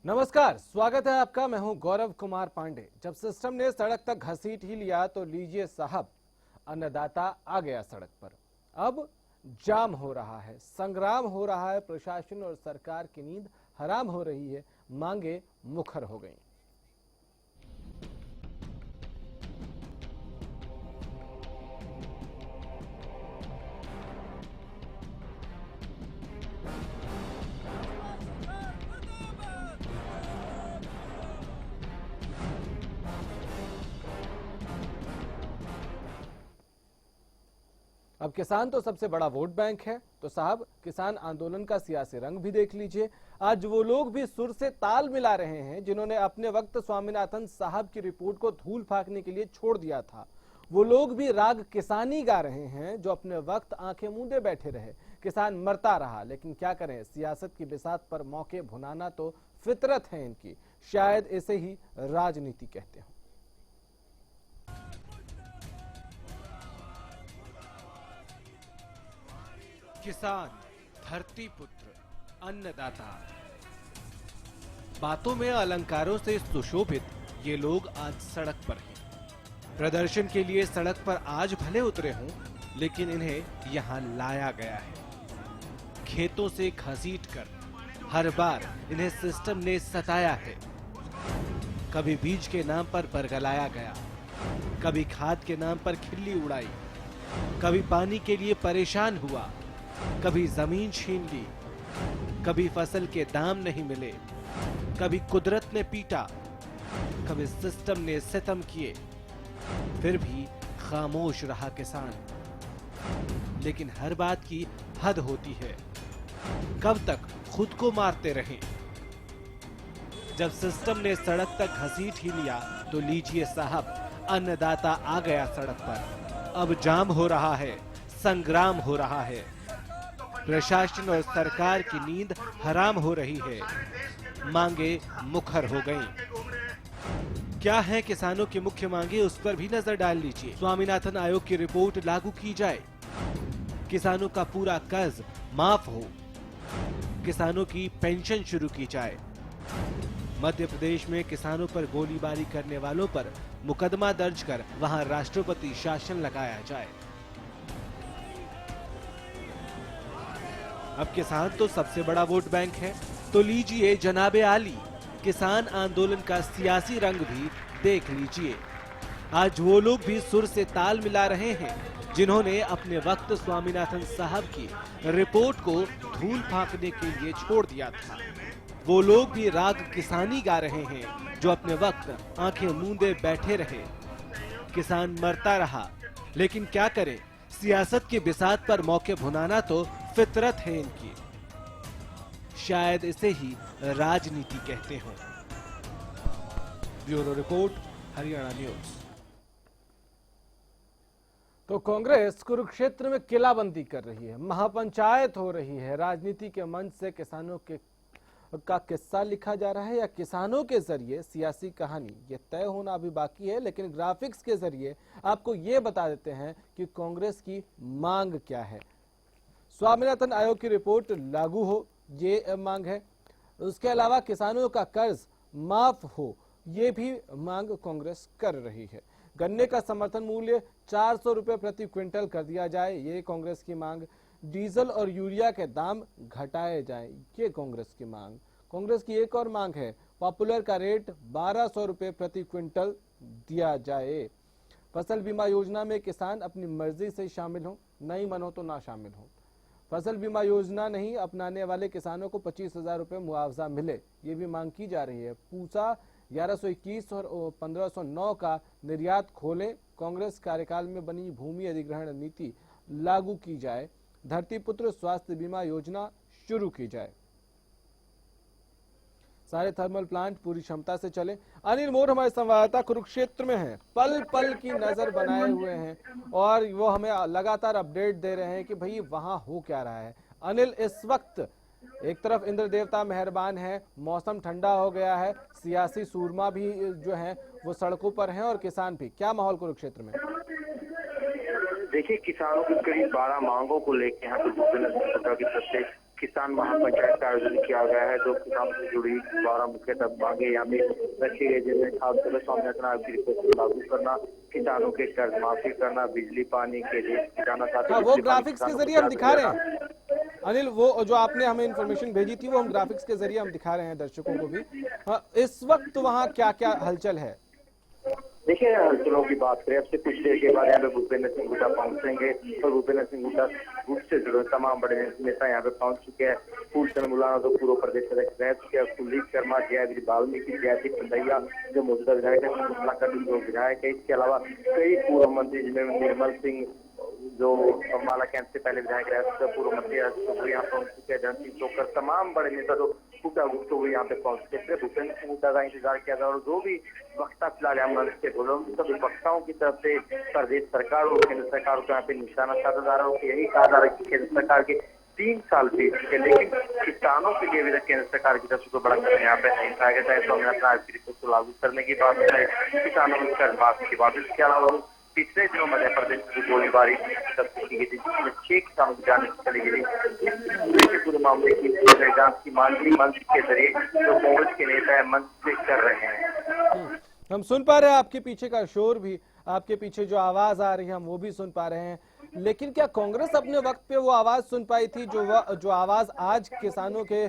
नमस्कार, स्वागत है आपका। मैं हूं गौरव कुमार पांडे। जब सिस्टम ने सड़क तक घसीट ही लिया तो लीजिए साहब, अन्नदाता आ गया सड़क पर। अब जाम हो रहा है, संग्राम हो रहा है, प्रशासन और सरकार की नींद हराम हो रही है, मांगे मुखर हो गई। अब किसान तो सबसे बड़ा वोट बैंक है, तो साहब किसान आंदोलन का सियासी रंग भी देख लीजिए। आज वो लोग भी सुर से ताल मिला रहे हैं जिन्होंने अपने वक्त स्वामीनाथन साहब की रिपोर्ट को धूल फेंकने के लिए छोड़ दिया था। वो लोग भी राग किसानी गा रहे हैं जो अपने वक्त आंखें मूंदे बैठे रहे। किसान मरता रहा, लेकिन क्या करें, सियासत की बिसात पर मौके भुनाना तो फितरत है इनकी। शायद इसे ही राजनीति कहते हो। किसान, धरती पुत्र, अन्नदाता, बातों में अलंकारों से सुशोभित ये लोग आज सड़क पर हैं। प्रदर्शन के लिए सड़क पर आज भले उतरे हों, लेकिन इन्हें यहाँ लाया गया है। खेतों से घसीट कर हर बार इन्हें सिस्टम ने सताया है। कभी बीज के नाम पर बरगलाया गया, कभी खाद के नाम पर खिल्ली उड़ाई, कभी पानी के लिए परेशान हुआ, कभी जमीन छीन ली, कभी फसल के दाम नहीं मिले, कभी कुदरत ने पीटा, कभी सिस्टम ने सितम किए, फिर भी खामोश रहा किसान। लेकिन हर बात की हद होती है। कब तक खुद को मारते रहें? जब सिस्टम ने सड़क तक घसीट ही लिया तो लीजिए साहब, अन्नदाता आ गया सड़क पर। अब जाम हो रहा है, संग्राम हो रहा है, प्रशासन और सरकार की नींद हराम हो रही है, मांगे मुखर हो गईं। क्या है किसानों की मुख्य मांगे, उस पर भी नजर डाल लीजिए। स्वामीनाथन आयोग की रिपोर्ट लागू की जाए, किसानों का पूरा कर्ज माफ हो, किसानों की पेंशन शुरू की जाए, मध्य प्रदेश में किसानों पर गोलीबारी करने वालों पर मुकदमा दर्ज कर वहां राष्ट्रपति शासन लगाया जाए। अब किसान तो सबसे बड़ा वोट बैंक है, तो लीजिए जनाबे आली, किसान आंदोलन का सियासी रंग भी देख लीजिए। आज वो लोग भी सुर से ताल मिला रहे हैं जिन्होंने अपने वक्त स्वामीनाथन साहब की रिपोर्ट को धूल फेंकने के लिए छोड़ दिया था। वो लोग भी राग किसानी गा रहे हैं जो अपने वक्त आंखें मूंदे बैठे रहे। किसान मरता रहा, लेकिन क्या करे, सियासत की बिसात पर मौके भुनाना तो फितरत है इनकी। शायद इसे ही राजनीति कहते हो। Bureau report, Haryana news. तो कांग्रेस कुरुक्षेत्र में किलाबंदी कर रही है, महापंचायत हो रही है। राजनीति के मंच से किसानों का किस्सा लिखा जा रहा है या किसानों के जरिए सियासी कहानी, ये तय होना अभी बाकी है। लेकिन ग्राफिक्स के जरिए आपको ये बता देते हैं कि कांग्रेस की मांग क्या है। स्वामीनाथन आयोग की रिपोर्ट लागू हो, ये मांग है। उसके अलावा किसानों का कर्ज माफ हो, ये भी मांग कांग्रेस कर रही है। गन्ने का समर्थन मूल्य 400 रुपए प्रति क्विंटल कर दिया जाए, ये कांग्रेस की मांग। डीजल और यूरिया के दाम घटाए जाएं, ये कांग्रेस की मांग। कांग्रेस की एक और मांग है, पॉपुलर का रेट 1200 रुपए प्रति क्विंटल दिया जाए। फसल बीमा योजना में किसान अपनी मर्जी से शामिल हो, नहीं मन हो तो ना शामिल हो। फसल बीमा योजना नहीं अपनाने वाले किसानों को 25,000 रुपए मुआवजा मिले, ये भी मांग की जा रही है। पूसा 1121 और 1509 का निर्यात खोले। कांग्रेस कार्यकाल में बनी भूमि अधिग्रहण नीति लागू की जाए। धरती पुत्र स्वास्थ्य बीमा योजना शुरू की जाए। सारे थर्मल प्लांट पूरी क्षमता से चले। अनिल मोर हमारे संवाददाता कुरुक्षेत्र में हैं, पल पल की नजर बनाए हुए हैं और वो हमें लगातार अपडेट दे रहे हैं कि भाई वहां हो क्या रहा है। अनिल, इस वक्त एक तरफ इंद्र देवता मेहरबान है, मौसम ठंडा हो गया है, सियासी सूरमा भी जो है वो सड़कों पर हैं और किसान भी, क्या माहौल कुरुक्षेत्र में? देखिए, किसानों की करीब 12 मांगों को लेकर यहाँ पे भूपेंद्र सिंह हुड्डा की तरफ से किसान महापंचायत का आयोजन किया गया है। जो किसानों से जुड़ी 12 मुख्यतः मांगे यहाँ पे रखी गई, जिनमें खासतौर स्वामीनाथन आयोग की रिपोर्ट को लागू करना, किसानों के कर्ज माफी करना, बिजली पानी के लिए किसानों साथ हाँ, वो बिजली पानी ग्राफिक्स के किसानों को जरिए हम ज्यादा दिखा से रहे ज्यादा। हैं अनिल, वो जो आपने हमें इन्फॉर्मेशन भेजी थी वो हम ग्राफिक्स के जरिए हम दिखा रहे हैं दर्शकों को भी। हाँ, इस वक्त वहाँ क्या क्या हलचल है? देखिए, हलचलों की बात करें, अब से कुछ देर के बाद यहाँ पे भूपेंद्र सिंह हुड्डा पहुंचेंगे और भूपेंद्र सिंह हुड्डा ग्रुप से जुड़े तमाम बड़े नेता यहाँ पे पहुंच चुके हैं। फूलचंद मुलाना तो पूर्व प्रदेश अध्यक्ष रह चुके हैं, कुलदीप शर्मा, जयवीर वाल्मीकि, जयदीप पंडैया जो मौजूदा विधायक है, कटुल जो विधायक है, इसके अलावा कई पूर्व मंत्री जिनमें निर्मल सिंह जो माला कैंप से पहले विधायक रह चुके, पूर्व मंत्री यहाँ पहुंच चुके हैं, धन सिंह तोकर, तमाम बड़े नेता जो हुड्डा गुट हुए यहाँ पे पहुंच चुके थे। भूपेंद्र सिंह हुड्डा का इंतजार किया था और जो भी वक्ता फिलहाल यहाँ मंच पे बोले, उन सभी वक्ताओं की तरफ से प्रदेश सरकार और केंद्र सरकार को यहाँ पे निशाना साधा जा रहा है। यही कहा जा रहा है कि केंद्र सरकार के 3 साल बीत चुके, लेकिन किसानों के लिए अभी तक केंद्र सरकार की तरफ से कोई बड़ा कदम यहाँ पे नहीं उठाया गया। चाहे स्वामीनाथन आयोग की रिपोर्ट को लागू करने की बात है, किसानों में कर्ज माफी की बात, इसके अलावा पिछले दिनों मध्य प्रदेश की गोलीबारी की गई थी, जिसमें 6 किसानों की जान चली गई। इस पूरे मामले की जांच की मांग मंच के जरिए जो कांग्रेस के नेता है मंच से कर रहे हैं। हम सुन पा रहे हैं आपके पीछे का शोर भी, आपके पीछे जो आवाज आ रही है हम वो भी सुन पा रहे हैं, लेकिन क्या कांग्रेस अपने वक्त पे वो आवाज सुन पाई थी जो आवाज आज किसानों के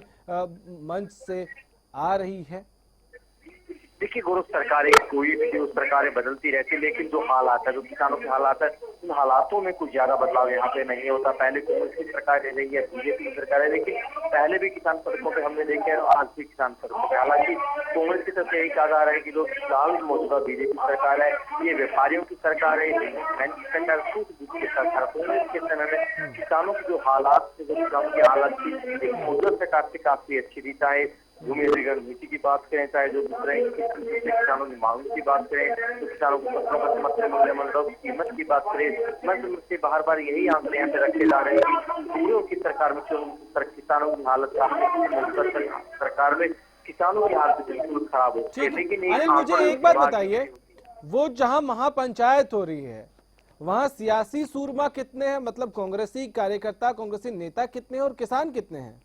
मंच से आ रही है? देखिए गौरव, सरकारें कोई भी सरकारें बदलती रहती है, लेकिन जो हालात है, जो किसानों के हालात है, उन हालातों में कुछ ज्यादा बदलाव यहाँ पे नहीं होता। पहले कांग्रेस की सरकार रह रही है, बीजेपी की सरकार है, लेकिन पहले भी किसान सड़कों पे हमने देखे और आज भी किसान सड़कों पे। हालांकि कांग्रेस की तरफ से यही कहा जा रहा है कि जो फिलहाल मौजूदा बीजेपी सरकार है, ये व्यापारियों की सरकार है, सरकार की सरकार। कांग्रेस के समय में किसानों की जो हालात थे, जो किसानों की हालत थी, मौजूदा सरकार से काफी अच्छी थी। चाहे भूमि अधिग्रहण नीति की बात करें, चाहे जो दूसरे किसानों की मांगों की बात करें, तो किसानों को फसलों का समर्थन मूल्य मंडल कीमत की बात करें, मंच से बार बार यही आंकड़े यहाँ पे रखे जा रहे हैं कि पूर्व की सरकार में किसानों की हालत सरकार में किसानों की हालत बिल्कुल खराब हो चुकी है। लेकिन अनिल, मुझे एक बात बताइए, वो जहां महापंचायत हो रही है वहां सियासी सूरमा कितने हैं? मतलब कांग्रेसी कार्यकर्ता, कांग्रेसी नेता कितने हैं और किसान कितने हैं?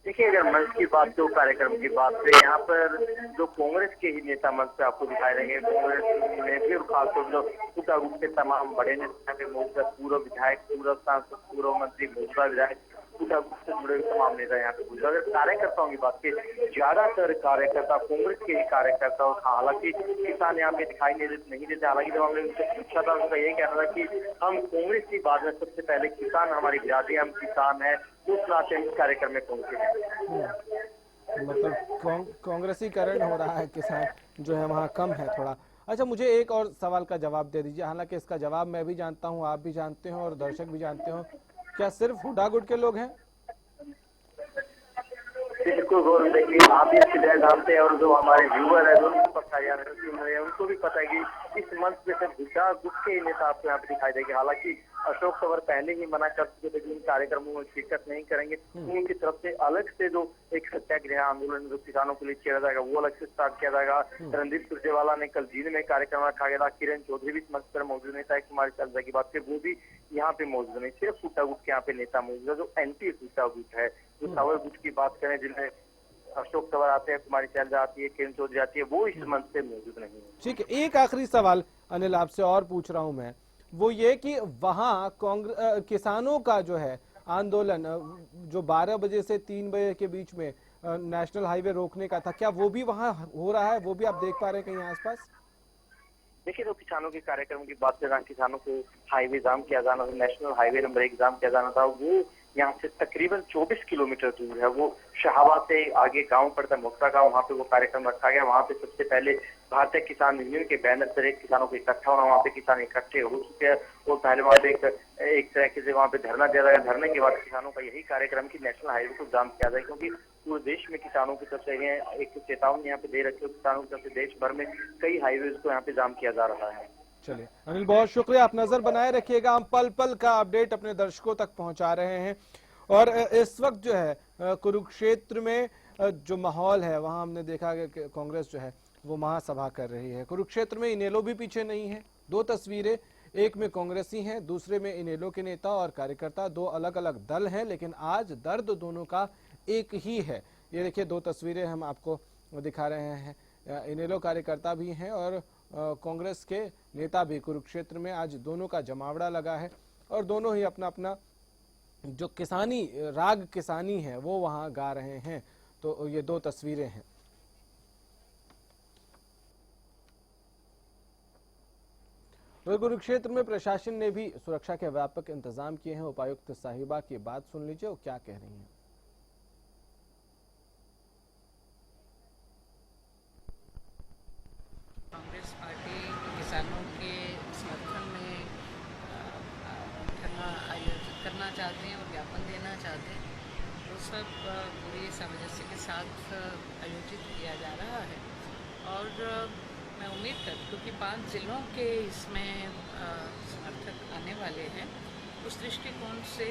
देखिए, अगर मंच की बात तो कार्यक्रम की बात करें, यहाँ पर जो कांग्रेस के ही नेता मंच पे आपको दिखाई देंगे। कांग्रेस ने फिर खासतौर जो हुड्डा गुट के तमाम बड़े नेता के मौजूदा पूर्व विधायक, पूर्व सांसद, पूर्व मंत्री, मौजूदा विधायक, हुड्डा गुट से जुड़े तमाम नेता यहाँ पे मौजूद। अगर कार्यकर्ताओं की बात करें, ज्यादातर कार्यकर्ता कांग्रेस के ही कार्यकर्ता, हालांकि किसान यहाँ पे दिखाई नहीं देते। हालांकि जब हमने उनसे पूछा था, उनका यही कहना था कि हम कांग्रेस की बात में सबसे पहले किसान हमारी बिरादरी, हम किसान है, उस नाते इस कार्यक्रम में पहुंचे हैं। मतलब कांग्रेसीकरण हो रहा है, किसान जो है वहाँ कम है थोड़ा। अच्छा, मुझे एक और सवाल का जवाब दे दीजिए, हालांकि इसका जवाब मैं भी जानता हूँ, आप भी जानते हो और दर्शक भी जानते हो, क्या सिर्फ हुड्डा गुट के लोग हैं? बिल्कुल गौरव, देखिए आप भी अच्छी तरह जानते हैं और जो हमारे व्यूअर है, जो पता है, उनको भी पता है कि इस मंच में सिर्फ हुड्डा गुट के ही नेता आपको यहाँ पे दिखाई देंगे। हालांकि अशोक तंवर पहले ही मना कर चुके थे कि इन कार्यक्रमों में शिरकत नहीं करेंगे। उनकी तरफ से अलग से जो एक सत्याग्रह आंदोलन जो किसानों के लिए किया जाएगा, वो अलग से स्टार्ट किया जाएगा। रणदीप सुरजेवाला ने कल जींद में कार्यक्रम रखा गया था, किरण चौधरी भी इस मंच पर मौजूद नहीं था, कुमारी शैलजा की बात से वो भी यहाँ पे मौजूद नहीं। सिर्फ हुड्डा गुट के यहाँ पे नेता मौजूद है, जो एंटी हुड्डा गुट है। जो तंवर गुट की बात करें, जिनमें अशोक तंवर आते हैं, कुमारी शैलजा आती है, किरण चौधरी आती है, वो इस मंच पे मौजूद नहीं है। ठीक है, एक आखिरी सवाल अनिल आपसे और पूछ रहा हूं मैं, वो ये कि वहां किसानों का जो है आंदोलन जो 12 बजे से 3 बजे के बीच में नेशनल हाईवे रोकने का था, क्या वो भी वहां हो रहा है? वो भी आप देख पा रहे हैं कहीं आसपास? देखिए, तो किसानों के कार्यक्रम की बात करें, किसानों को हाईवे जाम किया जाना, नेशनल हाईवे नंबर 1 जाम किया जाना था, वो यहाँ से तकरीबन 24 किलोमीटर दूर है। वो शाहबाद से आगे गांव पड़ता है, मोक्ता गांव, वहाँ पे वो कार्यक्रम रखा गया। वहाँ पे सबसे पहले भारतीय किसान यूनियन के बैनर से किसानों को इकट्ठा होना, वहाँ पे किसान इकट्ठे हो चुके हैं और पहले वहाँ पे एक तरीके से वहाँ पे धरना दिया जाएगा। धरने के बाद किसानों का यही कार्यक्रम की नेशनल हाईवे को जाम किया जाए, क्योंकि पूरे देश में किसानों की तरफ से एक चेतावनी यहाँ पे दे रखी है। किसानों की तरफ से देश भर में कई हाईवे को यहाँ पे जाम किया जा रहा है। चलिए अनिल, बहुत शुक्रिया, आप नजर बनाए रखिएगा, हम पल पल का अपडेट अपने दर्शकों तक पहुंचा रहे हैं। और इस वक्त जो है कुरुक्षेत्र में जो माहौल है, वहां हमने देखा कि कांग्रेस जो है वो महासभा कर रही है। कुरुक्षेत्र में इनेलो भी पीछे नहीं है। 2 तस्वीरें, एक में कांग्रेसी हैं, दूसरे में इनेलो के नेता और कार्यकर्ता। दो अलग अलग दल हैं, लेकिन आज दर्द दोनों का एक ही है। ये देखिए, दो तस्वीरें हम आपको दिखा रहे हैं। इनेलो कार्यकर्ता भी हैं और कांग्रेस के नेता भी। कुरुक्षेत्र में आज दोनों का जमावड़ा लगा है और दोनों ही अपना अपना जो किसानी राग किसानी है वो वहां गा रहे हैं। तो ये दो तस्वीरें हैं। तो कुरुक्षेत्र में प्रशासन ने भी सुरक्षा के व्यापक इंतजाम किए हैं। उपायुक्त साहिबा की बात सुन लीजिए, वो क्या कह रही हैं। कांग्रेस पार्टी किसानों के समर्थन में धरना आयोजित करना चाहते हैं और ज्ञापन देना चाहते हैं। वो सब पूरी सामंजस्य के साथ आयोजित किया जा रहा है और मैं उम्मीद करती हूँ क्योंकि 5 जिलों के इसमें समर्थक आने वाले हैं, उस दृष्टिकोण से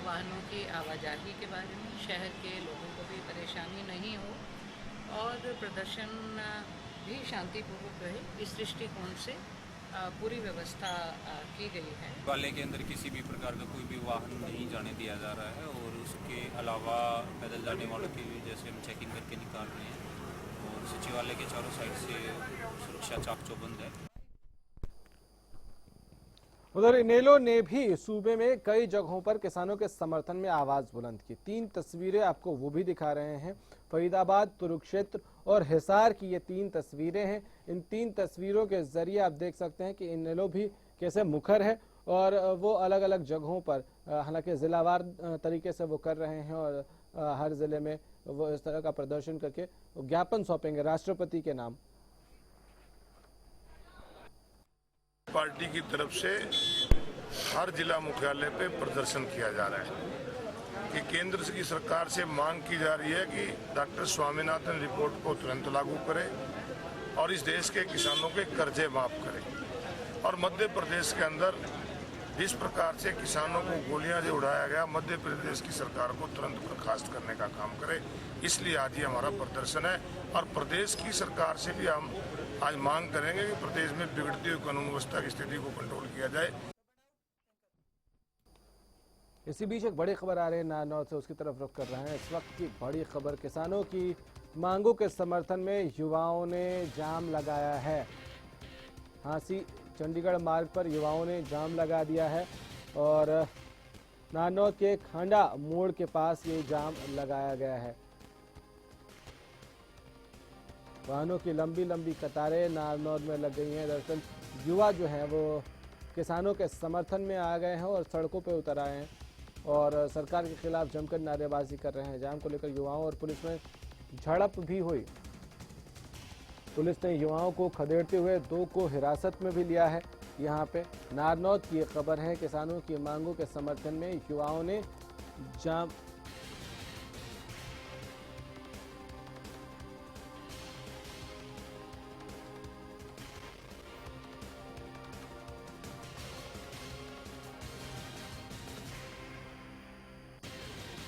वाहनों की आवाजाही के बारे में, शहर के लोगों को भी परेशानी नहीं हो और प्रदर्शन भी शांतिपूर्वक रहे, इस दृष्टिकोण से पूरी व्यवस्था की गई है। वाले के अंदर किसी भी प्रकार का कोई भी वाहन नहीं जाने दिया जा रहा है और उसके अलावा पैदल जाने वालों की भी जैसे हम चेकिंग करके निकाल रहे हैं और सचिवालय के चारों साइड से सुरक्षा चाक चौबंद है। उधर इनेलो ने भी सूबे में कई जगहों पर किसानों के समर्थन में आवाज बुलंद की। 3 तस्वीरें आपको वो भी दिखा रहे हैं। फरीदाबाद, कुरुक्षेत्र और हिसार की ये 3 तस्वीरें हैं। इन 3 तस्वीरों के जरिए आप देख सकते हैं कि इनेलो भी कैसे मुखर है और वो अलग अलग जगहों पर, हालांकि जिलावार तरीके से वो कर रहे हैं और हर जिले में वो इस तरह का प्रदर्शन करके ज्ञापन सौंपेंगे राष्ट्रपति के नाम। पार्टी की तरफ से हर जिला मुख्यालय पे प्रदर्शन किया जा रहा है कि केंद्र की सरकार से मांग की जा रही है कि डॉक्टर स्वामीनाथन रिपोर्ट को तुरंत लागू करे और इस देश के किसानों के कर्जे माफ करे। और मध्य प्रदेश के अंदर जिस प्रकार से किसानों को गोलियां से उड़ाया गया, मध्य प्रदेश की सरकार को तुरंत बर्खास्त करने का काम करे। इसलिए आज ये हमारा प्रदर्शन है और प्रदेश की सरकार से भी हम आज मांग करेंगे कि प्रदेश में बिगड़ती हुई कानून व्यवस्था की स्थिति को कंट्रोल किया जाए। इसी बीच एक बड़ी खबर आ रही है नारनौल से, उसकी तरफ रुख कर रहे हैं। इस वक्त की बड़ी खबर, किसानों की मांगों के समर्थन में युवाओं ने जाम लगाया है। हांसी चंडीगढ़ मार्ग पर युवाओं ने जाम लगा दिया है और नारनौल के खांडा मोड़ के पास ये जाम लगाया गया है। वाहनों की लंबी लंबी कतारें नारनौल में लग गई हैं। दरअसल युवा जो हैं वो किसानों के समर्थन में आ गए हैं और सड़कों पे उतर आए हैं और सरकार के खिलाफ जमकर नारेबाजी कर रहे हैं। जाम को लेकर युवाओं और पुलिस में झड़प भी हुई। पुलिस ने युवाओं को खदेड़ते हुए 2 को हिरासत में भी लिया है। यहाँ पे नारनौल की ये खबर है। किसानों की मांगों के समर्थन में युवाओं ने जाम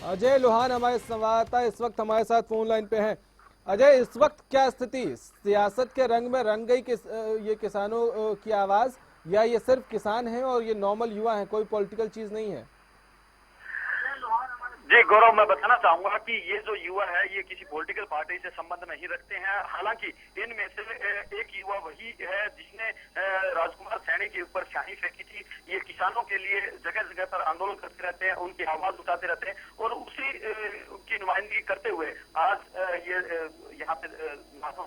अजय लोहान हमारे संवाददाता इस वक्त हमारे साथ फोन लाइन पे हैं। अजय, इस वक्त क्या स्थिति, सियासत के रंग में रंग गई ये किसानों की आवाज, या ये सिर्फ किसान हैं और ये नॉर्मल युवा हैं, कोई पॉलिटिकल चीज नहीं है? जी गौरव, मैं बताना चाहूंगा कि ये जो युवा है ये किसी पॉलिटिकल पार्टी से संबंध नहीं रखते हैं। हालांकि इनमें से एक युवा वही है जिसने राजकुमार सैनी के ऊपर स्याही फेंकी थी। ये किसानों के लिए जगह जगह पर आंदोलन करते रहते हैं, उनकी आवाज उठाते रहते हैं और उसी की नुमाइंदगी करते हुए आज ये यहाँ पे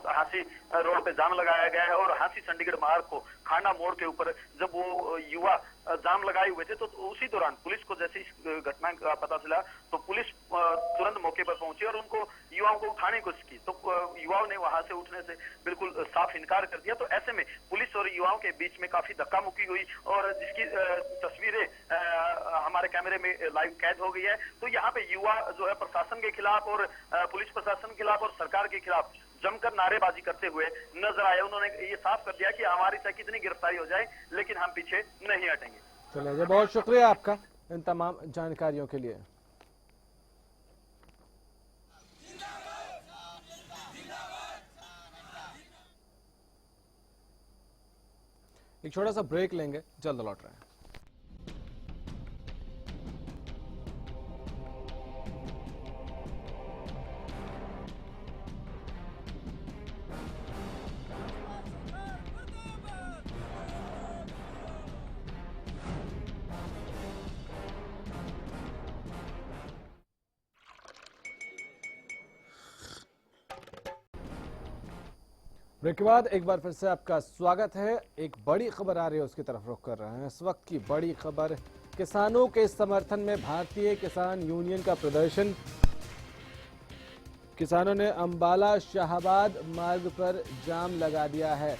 हांसी रोड पे जाम लगाया गया है और हांसी चंडीगढ़ मार्ग को खांडा मोड़ के ऊपर जब वो युवा जाम लगाए हुए थे तो उसी दौरान पुलिस को जैसे इस घटना का पता चला तो पुलिस तुरंत मौके पर पहुंची और उनको युवाओं को उठाने की कोशिश की। तो युवाओं ने वहां से उठने से बिल्कुल साफ इनकार कर दिया। तो ऐसे में पुलिस और युवाओं के बीच में काफी धक्का मुक्की हुई और जिसकी तस्वीरें हमारे कैमरे में लाइव कैद हो गई है। तो यहाँ पे युवा जो है प्रशासन के खिलाफ और पुलिस प्रशासन के खिलाफ और सरकार के खिलाफ जमकर नारेबाजी करते हुए नजर आए। उन्होंने ये साफ कर दिया कि हमारी चाहे कितनी गिरफ्तारी हो जाए लेकिन हम पीछे नहीं हटेंगे। चलिए, बहुत शुक्रिया आपका इन तमाम जानकारियों के लिए। एक छोटा सा ब्रेक लेंगे, जल्द लौट रहे हैं। ब्रेक के बाद एक बार फिर से आपका स्वागत है। एक बड़ी खबर आ रही है, उसकी तरफ रुख कर रहे हैं। इस वक्त की बड़ी खबर, किसानों के समर्थन में भारतीय किसान यूनियन का प्रदर्शन। किसानों ने अंबाला शाहबाद मार्ग पर जाम लगा दिया है।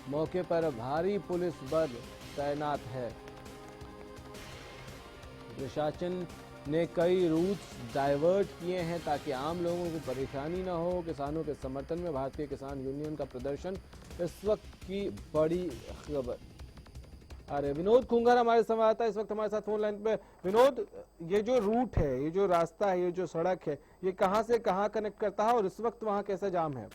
मौके पर भारी पुलिस बल तैनात है। प्रशासन ने कई रूट्स डाइवर्ट किए हैं ताकि आम लोगों को परेशानी न हो। किसानों के समर्थन में भारतीय किसान यूनियन का प्रदर्शन, इस वक्त की बड़ी खबर। अरे विनोद खुंगर हमारे संवाददाता इस वक्त हमारे साथ फोन लाइन पे। विनोद, ये जो रूट है, ये जो रास्ता है, ये जो सड़क है, ये कहां से कहां कनेक्ट करता है और इस वक्त वहां कैसा जाम है?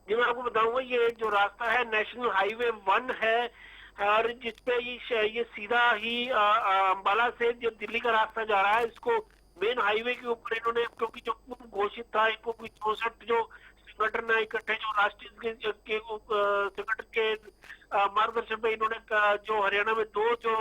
जी मैं आपको बताऊंगा, ये जो रास्ता है नेशनल हाईवे 1 है और जिसपे ये सीधा ही अंबाला से जो दिल्ली का रास्ता जा रहा है, इसको मेन हाईवे के ऊपर इन्होंने, क्योंकि जो घोषित था इनको कोई 64 जो संगठन है इकट्ठे, जो राष्ट्रीय संगठन के मार्गदर्शन पे इन्होंने जो हरियाणा में 2 जो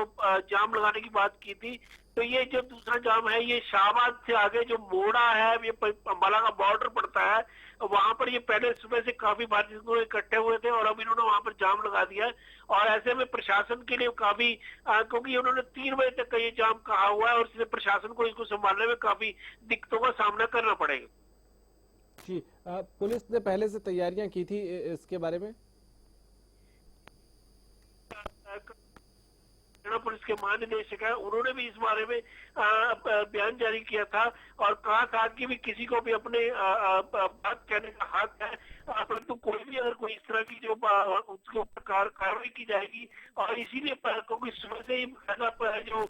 जाम लगाने की बात की थी, तो ये जो दूसरा जाम है ये शाहबाद से आगे जो मोड़ा है, ये अंबाला का बॉर्डर पड़ता है, वहां पर ये पहले सुबह से काफी भारतीय मजदूर इकट्ठे हुए थे और अब इन्होंने वहां पर जाम लगा दिया है। और ऐसे में प्रशासन के लिए काफी, क्योंकि उन्होंने 3 बजे तक का ये जाम कहा हुआ है और इसलिए प्रशासन को इसको संभालने में काफी दिक्कतों का सामना करना पड़ेगा। जी, पुलिस ने पहले से तैयारियां की थी इसके बारे में? पुलिस के महानिदेशक है, उन्होंने भी इस बारे में बयान जारी किया था और कहा था कि भी किसी को भी अपने बात कहने का हक है, परंतु कोई भी अगर कोई इस तरह की जो उसके ऊपर कार्रवाई की जाएगी। और इसीलिए क्योंकि सुबह से ही जो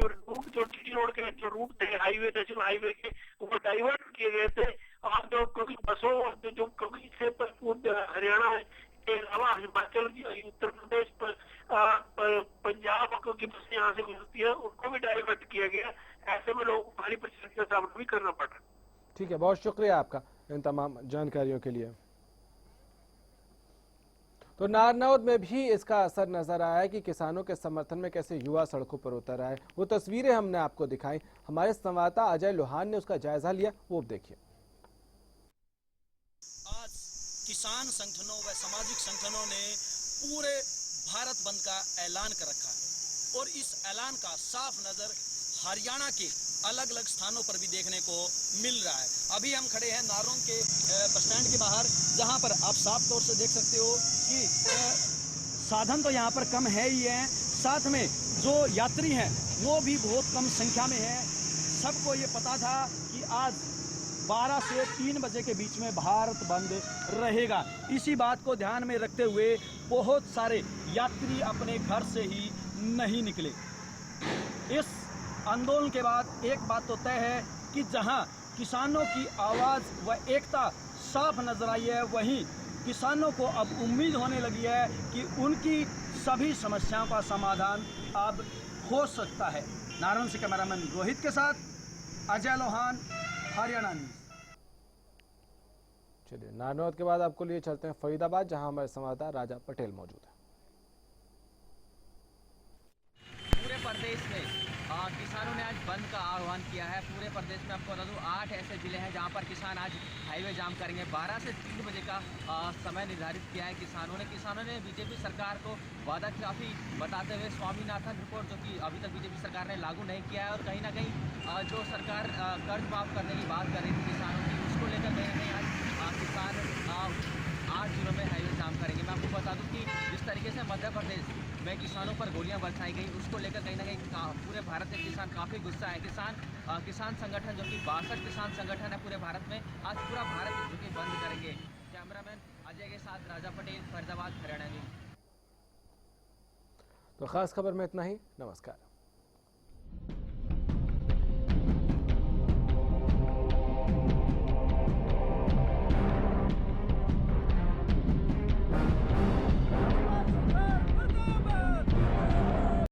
रूट, जो टीटी रोड के जो रूट थे हाईवे, नेशनल हाईवे के, वो डाइवर्ट किए गए थे। और जो क्योंकि बसों जो क्योंकि इससे हरियाणा के अलावा हिमाचल, उत्तर प्रदेश, पंजाब की बसें यहाँ से गुजरती है, उनको भी डाइवर्ट किया गया। ऐसे में लोगों को भारी परेशानी का सामना भी करना पड़ रहा है। ठीक है, बहुत शुक्रिया आपका इन तमाम जानकारियों के लिए। तो नारनौद में भी इसका असर नजर आया कि किसानों के समर्थन में कैसे युवा सड़कों पर उतर आए। वो तस्वीरें हमने आपको दिखाई, हमारे संवाददाता अजय लोहान ने उसका जायजा लिया, वो देखिए। आज किसान संगठनों व सामाजिक संगठनों ने पूरे भारत बंद का ऐलान कर रखा है और इस ऐलान का साफ नजर हरियाणा के अलग अलग स्थानों पर भी देखने को मिल रहा है। अभी हम खड़े हैं नारनौद के बस स्टैंड के बाहर, जहां पर आप साफ तौर से देख सकते हो कि साधन तो यहां पर कम है ही है, साथ में जो यात्री हैं वो भी बहुत कम संख्या में है। सबको ये पता था कि आज 12 से 3 बजे के बीच में भारत बंद रहेगा। इसी बात को ध्यान में रखते हुए बहुत सारे यात्री अपने घर से ही नहीं निकले। इस आंदोलन के बाद एक बात तो तय है कि जहां किसानों की आवाज़ व एकता साफ नजर आई है, वहीं किसानों को अब उम्मीद होने लगी है कि उनकी सभी समस्याओं का समाधान अब हो सकता है। नारनौद से कैमरामैन रोहित के साथ अजय लोहान, हरियाणा न्यूज। चलिए, नारनौद के बाद आपको लिए चलते हैं फरीदाबाद, जहां हमारे संवाददाता राजा पटेल मौजूद है। पूरे प्रदेश में किसानों ने आज बंद का आह्वान किया है। पूरे प्रदेश में आपको बता दूं 8 ऐसे जिले हैं जहां पर किसान आज हाईवे जाम करेंगे। 12 से 3 बजे का समय निर्धारित किया है किसानों ने बीजेपी सरकार को वादा खिलाफी बताते हुए स्वामीनाथन रिपोर्ट, जो कि अभी तक बीजेपी सरकार ने लागू नहीं किया है, और कहीं ना कहीं जो सरकार कर्ज माफ करने की बात कर रही थी किसानों की, उसको लेकर कहीं ना कहीं आज किसान 8 जिलों में हाईवे जाम करेंगे। मैं आपको बता दूं कि जिस तरीके से मध्य प्रदेश में किसानों पर गोलियां बरसाई गई, उसको लेकर कहीं ना कहीं पूरे भारत के किसान काफ़ी गुस्सा है। किसान संगठन, जो कि 62 किसान संगठन है पूरे भारत में, आज पूरा भारत जो कि बंद करेंगे। कैमरामैन अजय के साथ राजा पटेल, फरीदाबाद, हरियाणा न्यूज। तो खास खबर में इतना ही, नमस्कार।